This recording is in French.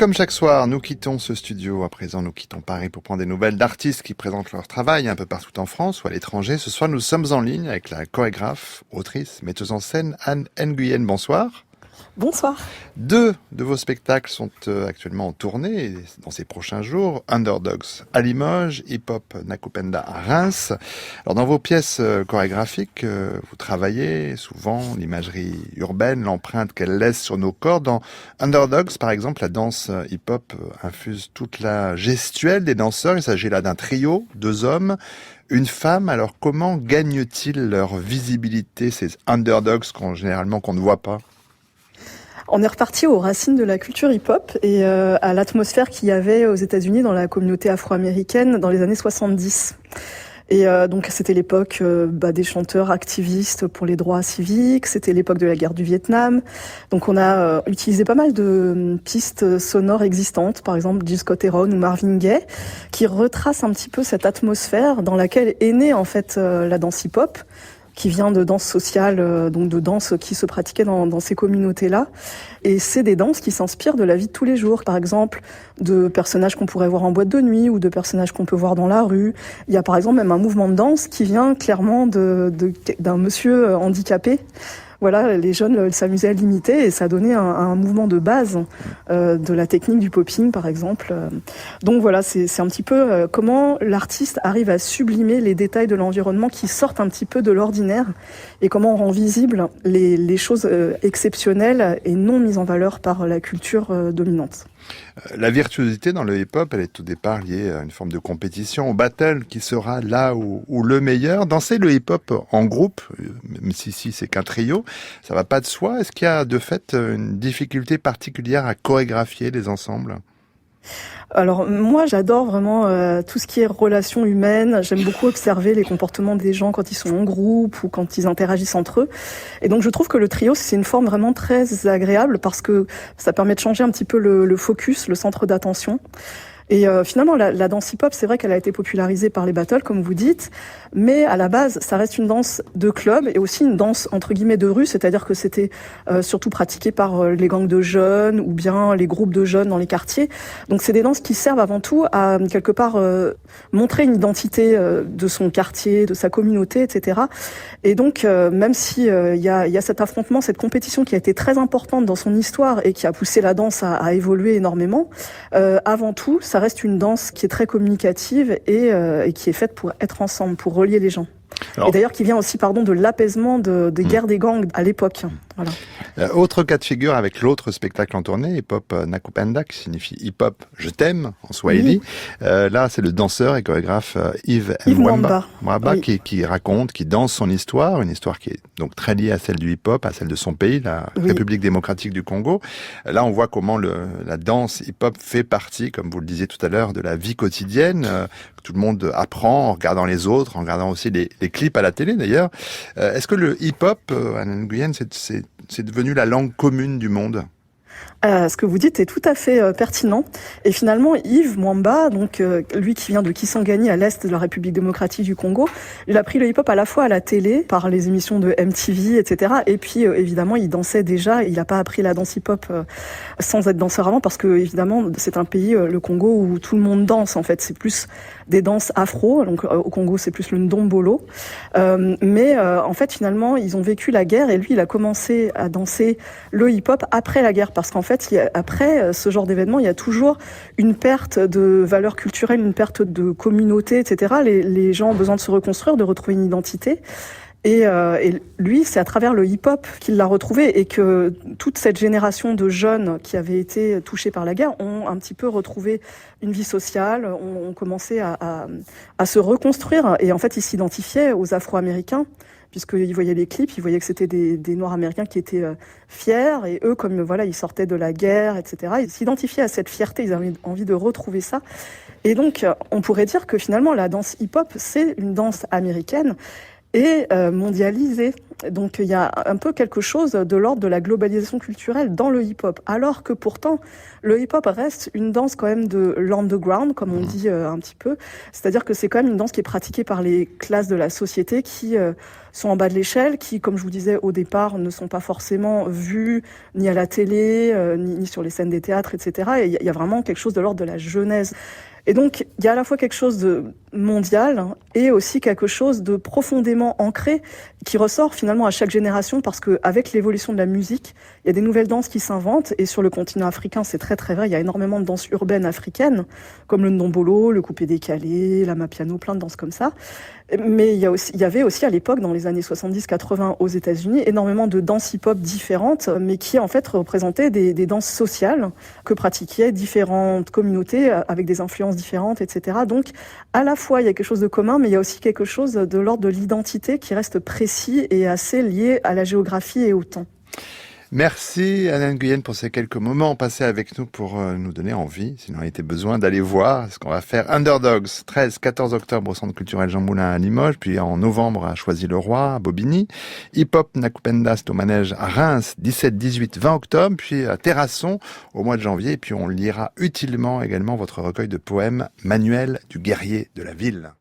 comme chaque soir, nous quittons ce studio. À présent, nous quittons Paris pour prendre des nouvelles d'artistes qui présentent leur travail un peu partout en France ou à l'étranger. Ce soir, nous sommes en ligne avec la chorégraphe, autrice, metteuse en scène Anne Nguyen. Bonsoir. Bonsoir. 2 de vos spectacles sont actuellement en tournée dans ces prochains jours. Underdogs à Limoges, Hip Hop Nakupenda à Reims. Alors dans vos pièces chorégraphiques, vous travaillez souvent l'imagerie urbaine, l'empreinte qu'elle laisse sur nos corps. Dans Underdogs, par exemple, la danse hip-hop infuse toute la gestuelle des danseurs. Il s'agit là d'un trio, 2 hommes, une femme. Alors comment gagnent-ils leur visibilité, ces underdogs qu'on ne voit pas? On est reparti aux racines de la culture hip-hop et à l'atmosphère qu'il y avait aux États-Unis dans la communauté afro-américaine dans les années 70. Et donc c'était l'époque des chanteurs activistes pour les droits civiques, c'était l'époque de la guerre du Vietnam. Donc on a utilisé pas mal de pistes sonores existantes, par exemple Jill Scott Heron ou Marvin Gaye, qui retracent un petit peu cette atmosphère dans laquelle est née en fait la danse hip-hop, qui vient de danse sociale, donc de danse qui se pratiquait dans ces communautés-là. Et c'est des danses qui s'inspirent de la vie de tous les jours. Par exemple, de personnages qu'on pourrait voir en boîte de nuit ou de personnages qu'on peut voir dans la rue. Il y a par exemple même un mouvement de danse qui vient clairement d'un monsieur handicapé. Voilà, les jeunes s'amusaient à l'imiter et ça donnait un mouvement de base de la technique du popping, par exemple. Donc voilà, c'est un petit peu comment l'artiste arrive à sublimer les détails de l'environnement qui sortent un petit peu de l'ordinaire et comment on rend visible les choses exceptionnelles et non mises en valeur par la culture dominante. La virtuosité dans le hip-hop, elle est au départ liée à une forme de compétition, au battle qui sera là où le meilleur. Danser le hip-hop en groupe, même si c'est qu'un trio, ça va pas de soi. Est-ce qu'il y a de fait une difficulté particulière à chorégraphier les ensembles ? Alors moi j'adore vraiment tout ce qui est relations humaines, j'aime beaucoup observer les comportements des gens quand ils sont en groupe ou quand ils interagissent entre eux. Et donc je trouve que le trio c'est une forme vraiment très agréable parce que ça permet de changer un petit peu le focus, le centre d'attention. Et finalement, la danse hip-hop, c'est vrai qu'elle a été popularisée par les battles, comme vous dites, mais à la base, ça reste une danse de club et aussi une danse entre guillemets de rue, c'est-à-dire que c'était surtout pratiqué par les gangs de jeunes ou bien les groupes de jeunes dans les quartiers. Donc c'est des danses qui servent avant tout à quelque part montrer une identité de son quartier, de sa communauté, etc. Et donc même si il y a cet affrontement, cette compétition qui a été très importante dans son histoire et qui a poussé la danse à évoluer énormément, avant tout, ça reste une danse qui est très communicative et qui est faite pour être ensemble, pour relier les gens. Alors, et d'ailleurs qui vient aussi de l'apaisement des guerres des gangs à l'époque. Voilà. Autre cas de figure avec l'autre spectacle en tournée, Hip Hop Nakupenda, qui signifie Hip Hop je t'aime en Swahili. Oui. Là, c'est le danseur et chorégraphe Yves Mwamba oui. qui raconte, qui danse son histoire, une histoire qui est donc très liée à celle du hip hop, à celle de son pays, la oui. République démocratique du Congo. Là, on voit comment la danse hip hop fait partie, comme vous le disiez tout à l'heure, de la vie quotidienne. Tout le monde apprend en regardant les autres, en regardant aussi les clips à la télé d'ailleurs. Est-ce que le hip hop, Anne Nguyen, c'est devenu la langue commune du monde? Ce que vous dites est tout à fait pertinent. Et finalement, Yves Mwamba, donc lui qui vient de Kisangani à l'est de la République démocratique du Congo, il a pris le hip-hop à la fois à la télé, par les émissions de MTV, etc. Et puis évidemment, il dansait déjà. Il n'a pas appris la danse hip-hop sans être danseur avant, parce que évidemment, c'est un pays, le Congo, où tout le monde danse. En fait, c'est plus des danses afro. Donc au Congo, c'est plus le ndombolo. Mais en fait, finalement, ils ont vécu la guerre et lui, il a commencé à danser le hip-hop après la guerre, parce qu'en fait, après ce genre d'événement, il y a toujours une perte de valeur culturelle, une perte de communauté, etc. Les gens ont besoin de se reconstruire, de retrouver une identité. Et lui, c'est à travers le hip-hop qu'il l'a retrouvé et que toute cette génération de jeunes qui avaient été touchés par la guerre ont un petit peu retrouvé une vie sociale, ont commencé à se reconstruire. Et en fait, ils s'identifiaient aux Afro-Américains, puisqu'ils voyaient les clips, ils voyaient que c'était des Noirs américains qui étaient fiers, et eux, comme voilà, ils sortaient de la guerre, etc., ils s'identifiaient à cette fierté, ils avaient envie de retrouver ça. Et donc, on pourrait dire que finalement, la danse hip-hop, c'est une danse américaine, et mondialisée. Donc il y a un peu quelque chose de l'ordre de la globalisation culturelle dans le hip-hop, alors que pourtant le hip-hop reste une danse quand même de l'underground, comme on dit un petit peu, c'est-à-dire que c'est quand même une danse qui est pratiquée par les classes de la société qui sont en bas de l'échelle, qui, comme je vous disais au départ, ne sont pas forcément vus ni à la télé, ni sur les scènes des théâtres, etc. Et il y a vraiment quelque chose de l'ordre de la genèse. Et donc, il y a à la fois quelque chose de mondial et aussi quelque chose de profondément ancré qui ressort finalement à chaque génération parce qu'avec l'évolution de la musique, il y a des nouvelles danses qui s'inventent et sur le continent africain, c'est très très vrai, il y a énormément de danses urbaines africaines comme le ndombolo, le coupé décalé, l'amapiano, plein de danses comme ça. Mais il y avait aussi à l'époque, dans les années 70-80 aux États-Unis, énormément de danses hip-hop différentes, mais qui en fait représentaient des danses sociales que pratiquaient différentes communautés avec des influences différentes, etc. Donc, à la fois, il y a quelque chose de commun, mais il y a aussi quelque chose de l'ordre de l'identité qui reste précis et assez lié à la géographie et au temps. Merci Anna Nguyen pour ces quelques moments passés avec nous pour nous donner envie, s'il en a été besoin, d'aller voir ce qu'on va faire. Underdogs, 13-14 octobre au Centre culturel Jean Moulin à Limoges, puis en novembre à Choisy-le-Roi, à Bobigny. Hip-hop Nakupenda, c'est au Manège à Reims, 17, 18, 20 octobre, puis à Terrasson au mois de janvier, et puis on lira utilement également votre recueil de poèmes Manuel du guerrier de la ville.